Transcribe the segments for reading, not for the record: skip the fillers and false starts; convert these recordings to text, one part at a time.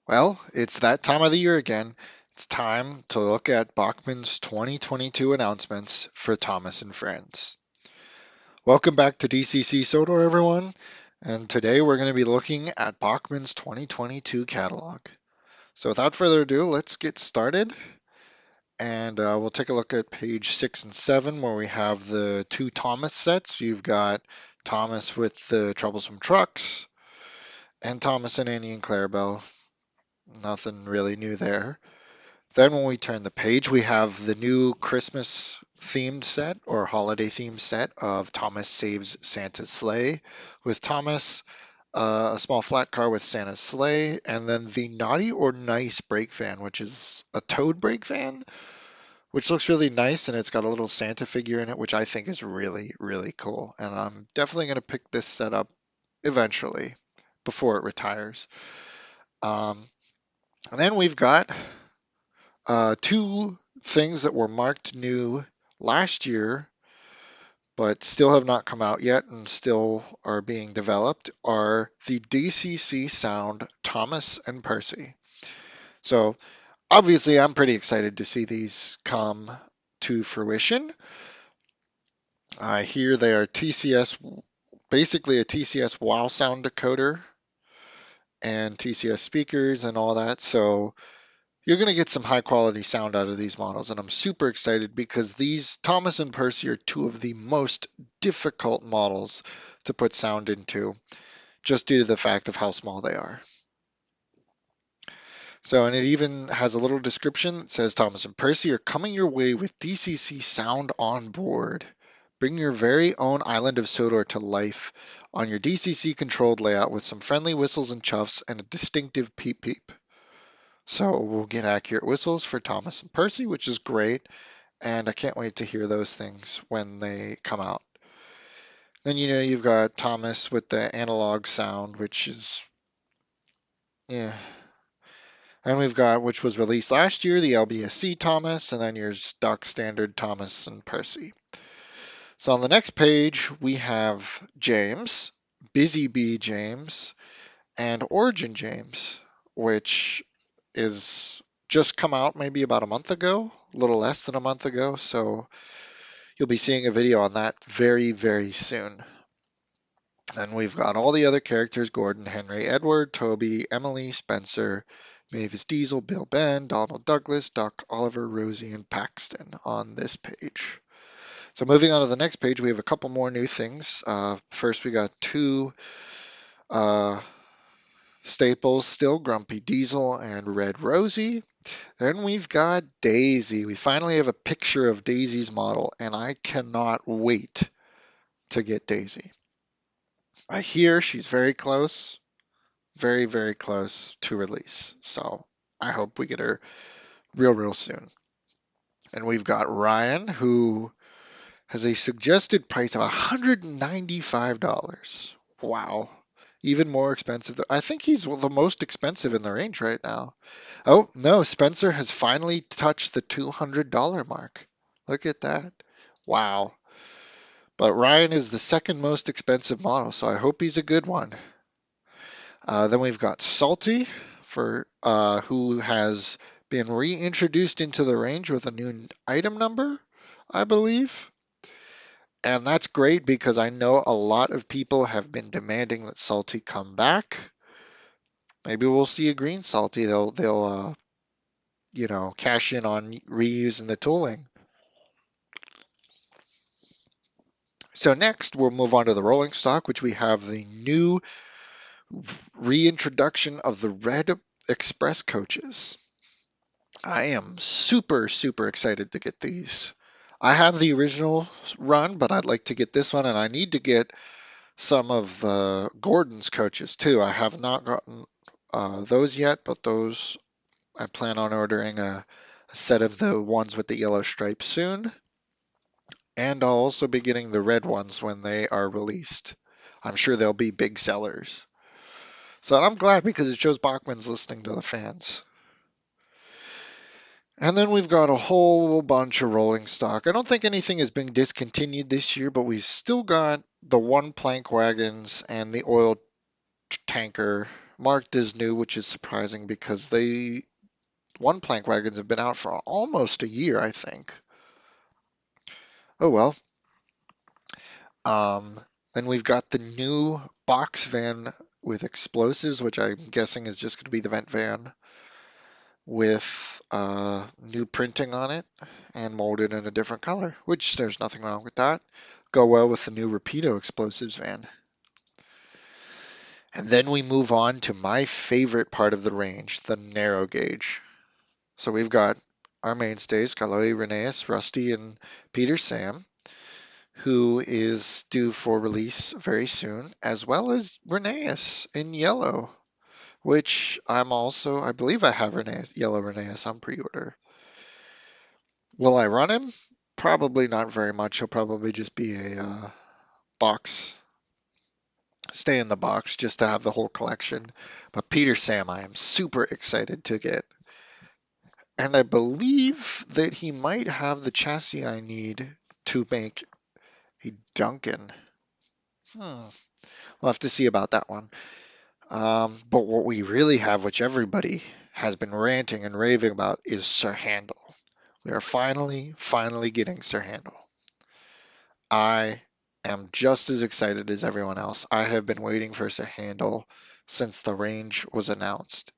Well, it's that time of the year again. It's time to look at Bachmann's 2022 announcements for Thomas and Friends. Welcome back to DCC Sodor, everyone. And today we're going to be looking at Bachmann's 2022 catalog. So without further ado, let's get started. And we'll take a look at page 6 and 7 where we have the two Thomas sets. You've got Thomas with the troublesome trucks and Thomas and Annie and Clarabelle. Nothing really new there. Then when we turn the page, we have the new Christmas themed set or holiday themed set of Thomas Saves Santa's Sleigh with Thomas, a small flat car with Santa's sleigh, and then the Naughty or Nice brake van, which is a towed brake van, which looks really nice and it's got a little Santa figure in it, which I think is really, really cool. And I'm definitely going to pick this set up eventually before it retires. Um, and then we've got two things that were marked new last year, but still have not come out yet and still are being developed, are the DCC Sound Thomas and Percy. So obviously, I'm pretty excited to see these come to fruition. I hear they are TCS, basically a TCS wow sound decoder and TCS speakers and all that. So you're going to get some high quality sound out of these models, and I'm super excited because these Thomas and Percy are two of the most difficult models to put sound into, just due to the fact of how small they are. So, and it even has a little description that says Thomas and Percy are coming your way with DCC sound on board. Bring your very own island of Sodor to life on your DCC controlled layout with some friendly whistles and chuffs and a distinctive peep peep. So we'll get accurate whistles for Thomas and Percy, which is great. And I can't wait to hear those things when they come out. Then, you've got Thomas with the analog sound, which is, yeah. And we've got, which was released last year, the LBSC Thomas, and then your stock standard Thomas and Percy. So on the next page, we have James, Busy Bee James, and Origin James, which is just come out maybe about a month ago, a little less than a month ago. So you'll be seeing a video on that very, very soon. And we've got all the other characters: Gordon, Henry, Edward, Toby, Emily, Spencer, Mavis Diesel, Bill Ben, Donald Douglas, Doc Oliver, Rosie, and Paxton on this page. So moving on to the next page, we have a couple more new things. First, we got two uh, staples still, Grumpy Diesel and Red Rosie. Then we've got Daisy. We finally have a picture of Daisy's model, and I cannot wait to get Daisy. I hear she's very close, very, very close to release. So I hope we get her real, real soon. And we've got Ryan, who has a suggested price of $195. Wow. Even more expensive. I think he's the most expensive in the range right now. Oh, no, Spencer has finally touched the $200 mark. Look at that. Wow. But Ryan is the second most expensive model, so I hope he's a good one. Then we've got Salty, for who has been reintroduced into the range with a new item number, I believe. And that's great because I know a lot of people have been demanding that Salty come back. Maybe we'll see a green Salty. They'll cash in on reusing the tooling. So next we'll move on to the rolling stock, which we have the new reintroduction of the red express coaches. I am super, super excited to get these. I have the original run, but I'd like to get this one, and I need to get some of Gordon's coaches too. I have not gotten those yet, but those I plan on ordering a set of the ones with the yellow stripes soon. And I'll also be getting the red ones when they are released. I'm sure they'll be big sellers. So I'm glad because it shows Bachmann's listening to the fans. And then we've got a whole bunch of rolling stock. I don't think anything is being discontinued this year, but we've still got the one plank wagons and the oil tanker marked as new, which is surprising because they one plank wagons have been out for almost a year, I think. Oh well. Um, then we've got the new box van with explosives, which I'm guessing is just going to be the vent van with new printing on it and molded in a different color, which there's nothing wrong with that. Go well with the new Rapido explosives van. And then we move on to my favorite part of the range, the narrow gauge. So we've got our mainstays, Kaloe, Rheneas, Rusty, and Peter Sam, who is due for release very soon, as well as Rheneas in yellow, which I believe I have Rheneas, yellow Rheneas on pre-order. Will I run him? Probably not very much. He'll probably just be a box, stay in the box just to have the whole collection. But Peter Sam, I am super excited to get. And I believe that he might have the chassis I need to make a Duncan. We'll have to see about that one. But what we really have, which everybody has been ranting and raving about, is Sir Handel. We are finally getting Sir Handel. I am just as excited as everyone else. I have been waiting for Sir Handel since the range was announced.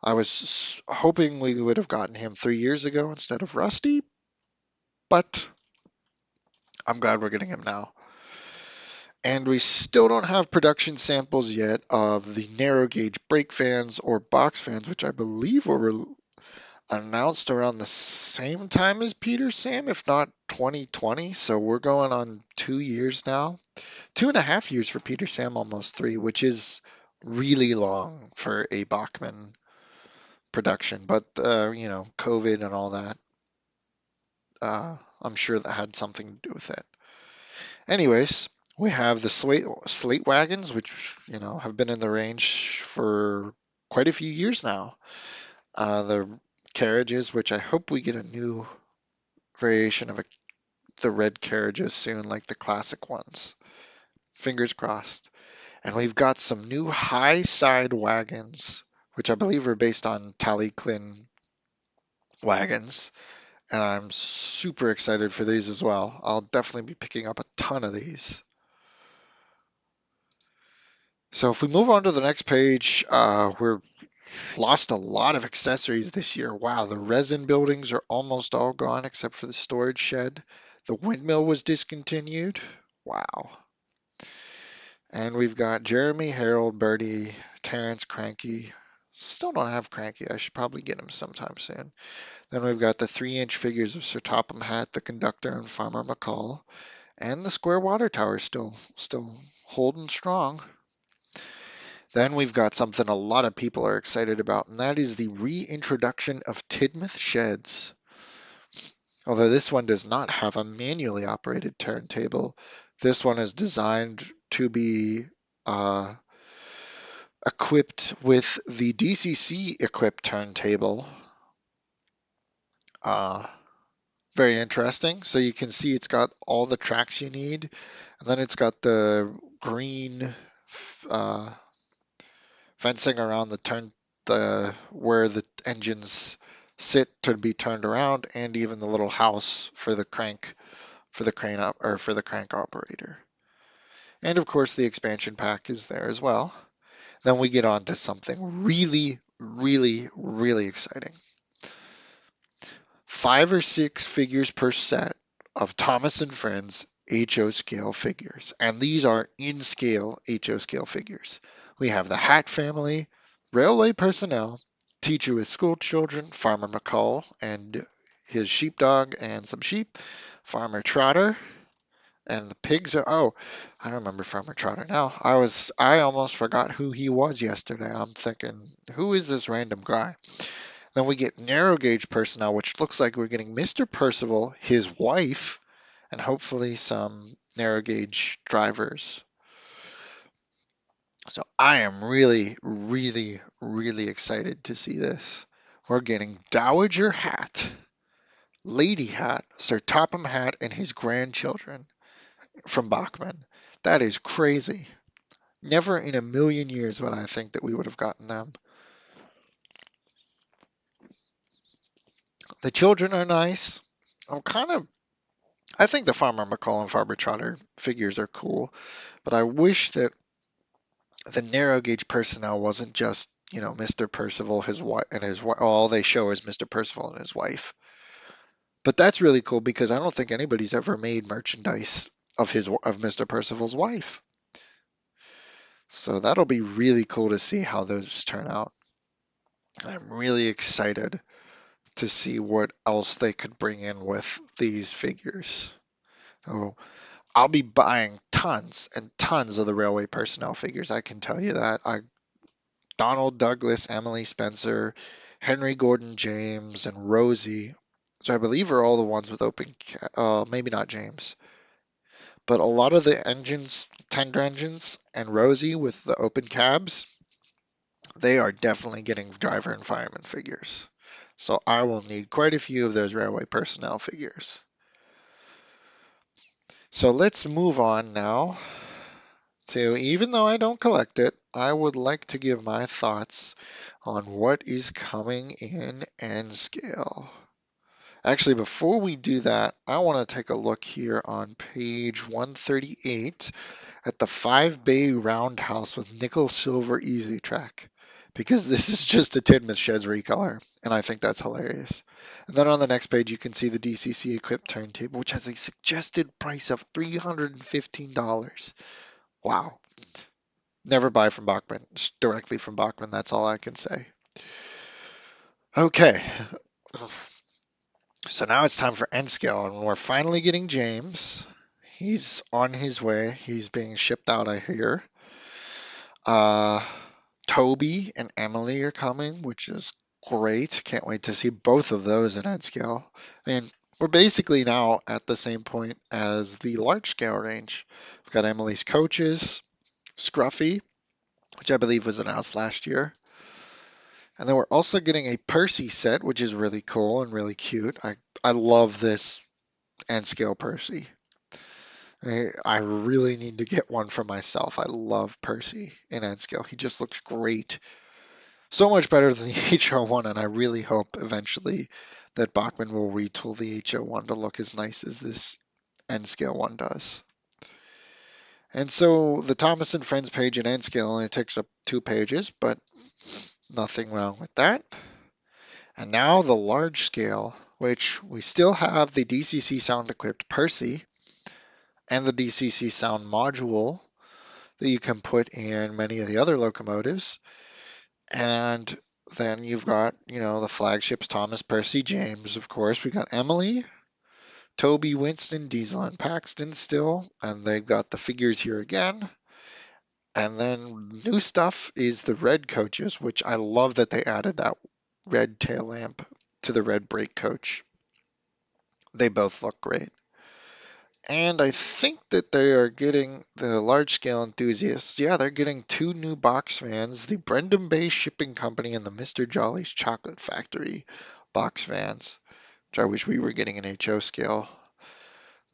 I was hoping we would have gotten him 3 years ago instead of Rusty, but I'm glad we're getting him now. And we still don't have production samples yet of the narrow gauge brake fans or box fans, which I believe were announced around the same time as Peter Sam, if not 2020. So we're going on 2 years now. 2.5 years for Peter Sam, almost three, which is really long for a Bachmann production. But, COVID and all that, I'm sure that had something to do with it. Anyways, we have the slate wagons, which, have been in the range for quite a few years now. The carriages, which I hope we get a new variation of the red carriages soon, like the classic ones. Fingers crossed. And we've got some new high side wagons, which I believe are based on Tallyclin wagons. And I'm super excited for these as well. I'll definitely be picking up a ton of these. So if we move on to the next page, we're lost a lot of accessories this year. Wow, the resin buildings are almost all gone except for the storage shed. The windmill was discontinued. Wow. And we've got Jeremy, Harold, Bertie, Terrence, Cranky. Still don't have Cranky. I should probably get him sometime soon. Then we've got the 3-inch figures of Sir Topham Hatt, the conductor, and Farmer McCall. And the square water tower still holding strong. Then we've got something a lot of people are excited about, and that is the reintroduction of Tidmouth sheds. Although this one does not have a manually operated turntable, this one is designed to be equipped with the DCC equipped turntable. Uh, Very interesting. So you can see it's got all the tracks you need, and then it's got the green uh, fencing around the where the engines sit to be turned around, and even the little house for the crane up or for the crank operator. And of course, the expansion pack is there as well. Then we get on to something really, really, really exciting. 5 or 6 figures per set of Thomas and Friends HO scale figures. And these are in scale HO scale figures. We have the Hat family, railway personnel, teacher with school children, Farmer McCall and his sheepdog and some sheep, Farmer Trotter, and the pigs are, oh, I remember Farmer Trotter now. I almost forgot who he was yesterday. I'm thinking, who is this random guy? Then we get narrow gauge personnel, which looks like we're getting Mr. Percival, his wife, and hopefully some narrow gauge drivers. So I am really, really, really excited to see this. We're getting Dowager Hat, Lady Hat, Sir Topham Hatt, and his grandchildren from Bachmann. That is crazy. Never in a million years would I think that we would have gotten them. The children are nice. I'm kind of, I think the Farmer McCall and Farmer Trotter figures are cool, but I wish that the narrow gauge personnel wasn't just, Mr. Percival, his wife, and his wife. All they show is Mr. Percival and his wife. But that's really cool because I don't think anybody's ever made merchandise of Mr. Percival's wife. So that'll be really cool to see how those turn out. I'm really excited to see what else they could bring in with these figures. Oh, I'll be buying tons and tons of the railway personnel figures. I can tell you that. Donald Douglas, Emily Spencer, Henry Gordon James, and Rosie, which I believe are all the ones with maybe not James, but a lot of the engines, tender engines, and Rosie with the open cabs, they are definitely getting driver and fireman figures. So I will need quite a few of those railway personnel figures. So let's move on now to, even though I don't collect it, I would like to give my thoughts on what is coming in N scale. Actually, before we do that, I want to take a look here on page 138 at the 5-bay roundhouse with nickel silver easy track, because this is just a Tidmouth Sheds recolor, and I think that's hilarious. And then on the next page, you can see the DCC equipped turntable, which has a suggested price of $315. Wow. Never buy from Bachmann. Just directly from Bachmann. That's all I can say. Okay. So now it's time for N scale, and we're finally getting James. He's on his way. He's being shipped out, I hear. Uh, Toby and Emily are coming, which is great. Can't wait to see both of those in N scale. And we're basically now at the same point as the large scale range. We've got Emily's coaches, Scruffy, which I believe was announced last year. And then we're also getting a Percy set, which is really cool and really cute. I love this N scale Percy. I really need to get one for myself. I love Percy in N scale. He just looks great. So much better than the HO1, and I really hope eventually that Bachmann will retool the HO1 to look as nice as this N scale one does. And so the Thomas and Friends page in N scale only takes up 2 pages, but nothing wrong with that. And now the large scale, which we still have the DCC sound equipped Percy and the DCC sound module that you can put in many of the other locomotives. And then you've got, the flagships Thomas, Percy, James, of course. We got Emily, Toby, Winston, Diesel, and Paxton still. And they've got the figures here again. And then new stuff is the red coaches, which I love that they added that red tail lamp to the red brake coach. They both look great. And I think that they are getting the large scale enthusiasts. Yeah, they're getting 2 new box vans, the Brendan Bay Shipping Company and the Mr. Jolly's Chocolate Factory box vans, which I wish we were getting an HO scale.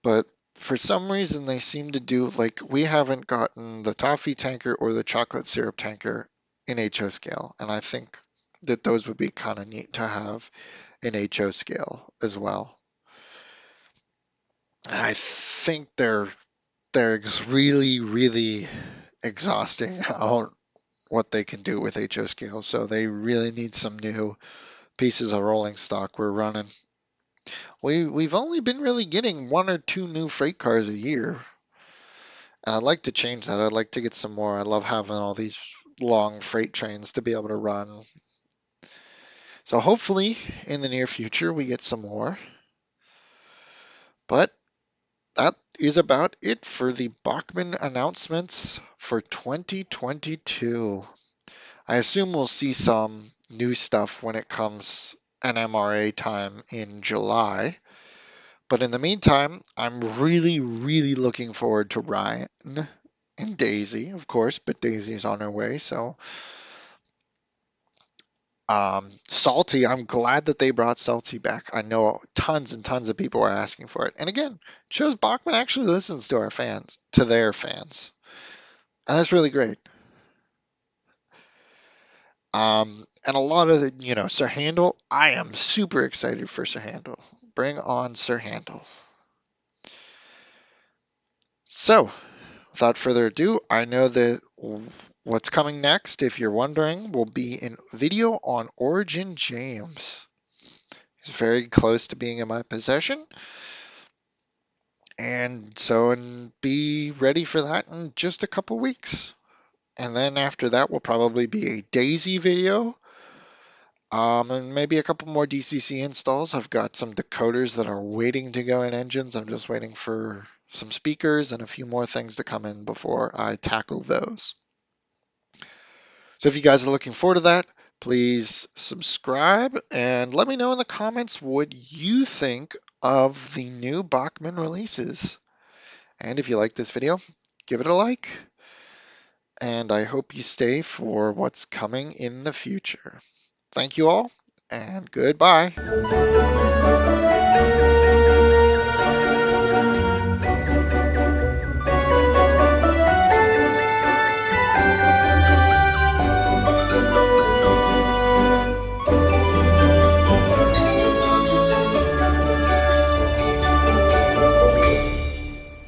But for some reason, they seem to do, like, we haven't gotten the toffee tanker or the chocolate syrup tanker in HO scale. And I think that those would be kind of neat to have in HO scale as well. And I think they're really, really exhausting out what they can do with HO scale. So they really need some new pieces of rolling stock. We're running. We've only been really getting 1 or 2 new freight cars a year. And I'd like to change that. I'd like to get some more. I love having all these long freight trains to be able to run. So hopefully in the near future we get some more. But that is about it for the Bachmann announcements for 2022. I assume we'll see some new stuff when it comes NMRA time in July. But in the meantime, I'm really, really looking forward to Ryan and Daisy, of course, but Daisy's on her way. So, Salty, I'm glad that they brought Salty back. I know tons and tons of people are asking for it. And again, shows Bachman actually listens to our fans, to their fans. And that's really great. And a lot of the, Sir Handel, I am super excited for Sir Handel. Bring on Sir Handel. So, without further ado, I know that what's coming next, if you're wondering, will be a video on Origin James. He's very close to being in my possession. And be ready for that in just a couple weeks. And then after that will probably be a Daisy video. And maybe a couple more DCC installs. I've got some decoders that are waiting to go in engines. I'm just waiting for some speakers and a few more things to come in before I tackle those. So if you guys are looking forward to that, please subscribe and let me know in the comments what you think of the new Bachmann releases. And if you like this video, give it a like. And I hope you stay for what's coming in the future. Thank you all, and goodbye.